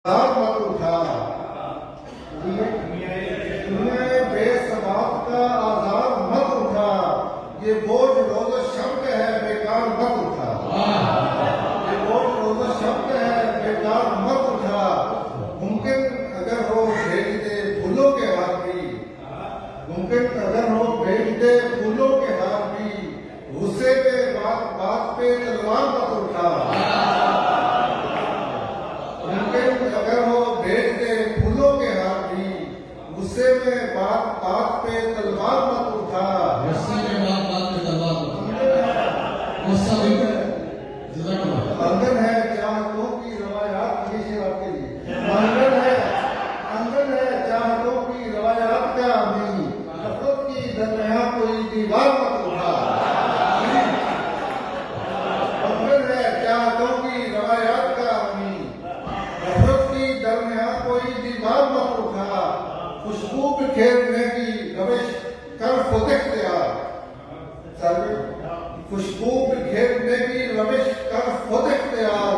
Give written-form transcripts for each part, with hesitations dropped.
मत उठा, तुम्हें बेसबाब का आजाद मत उठा, ये बोझ रोज शब्द है बेकार मत उठा, ये बोझ रोज शब्द है बेकार मत उठा। मुमकिन अगर हो भेज दे फूलों के हार भी, मुमकिन अगर हो भेज दे फूलों के हार भी, गुस्से पे बात बात पे तलवार मत उठा। अगर हो भेज दे फूलों के हार भी, गुस्से में बात बात पे तलवार मत उठा। गुस्से में बात बात पे तलवार मत उठा। गुस्सा भी अंगन है चाहतों की रवायात हमेशा आपके लिए। अंगन है चाहतों की रवायात का अमीन, नफरत की दरमियां कोई दीवार मत उठा। अंगन है चाहतों की रवायात का अमीन, नफरत की दरमियां कोई दीवार मत उठा। खुशबू बिखेरने की रविश कर खुद इख्तियार, खुशबू बिखेरने की रविश कर खुद इख्तियार।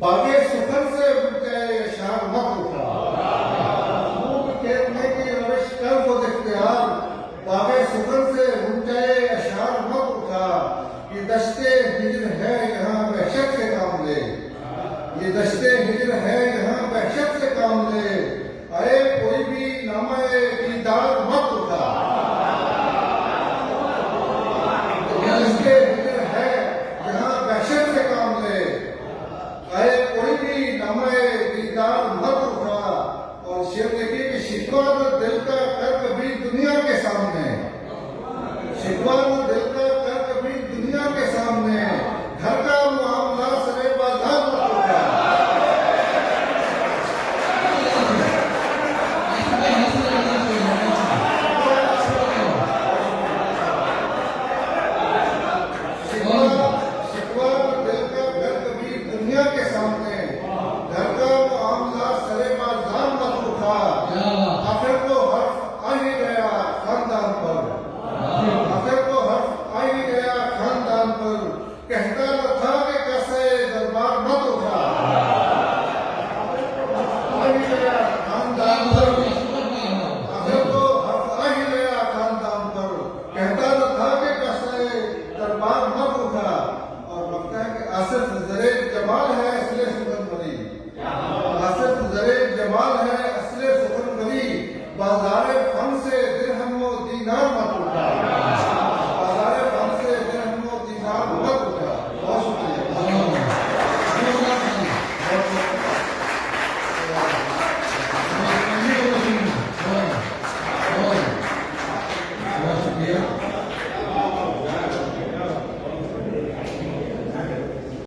बागे सुखन से जाए शान मत उठा, खुशबू बिखेरने की रविश कर खुद इख्तियार। बागे सुखन से जाए अशार मत उठा। ये दश्ते हिजर है यहाँ वहशत से काम ले, ये दश्ते हिजर है यहाँ वहशत से काम ले। अरे कोई भी नामे दीदार मत उठा।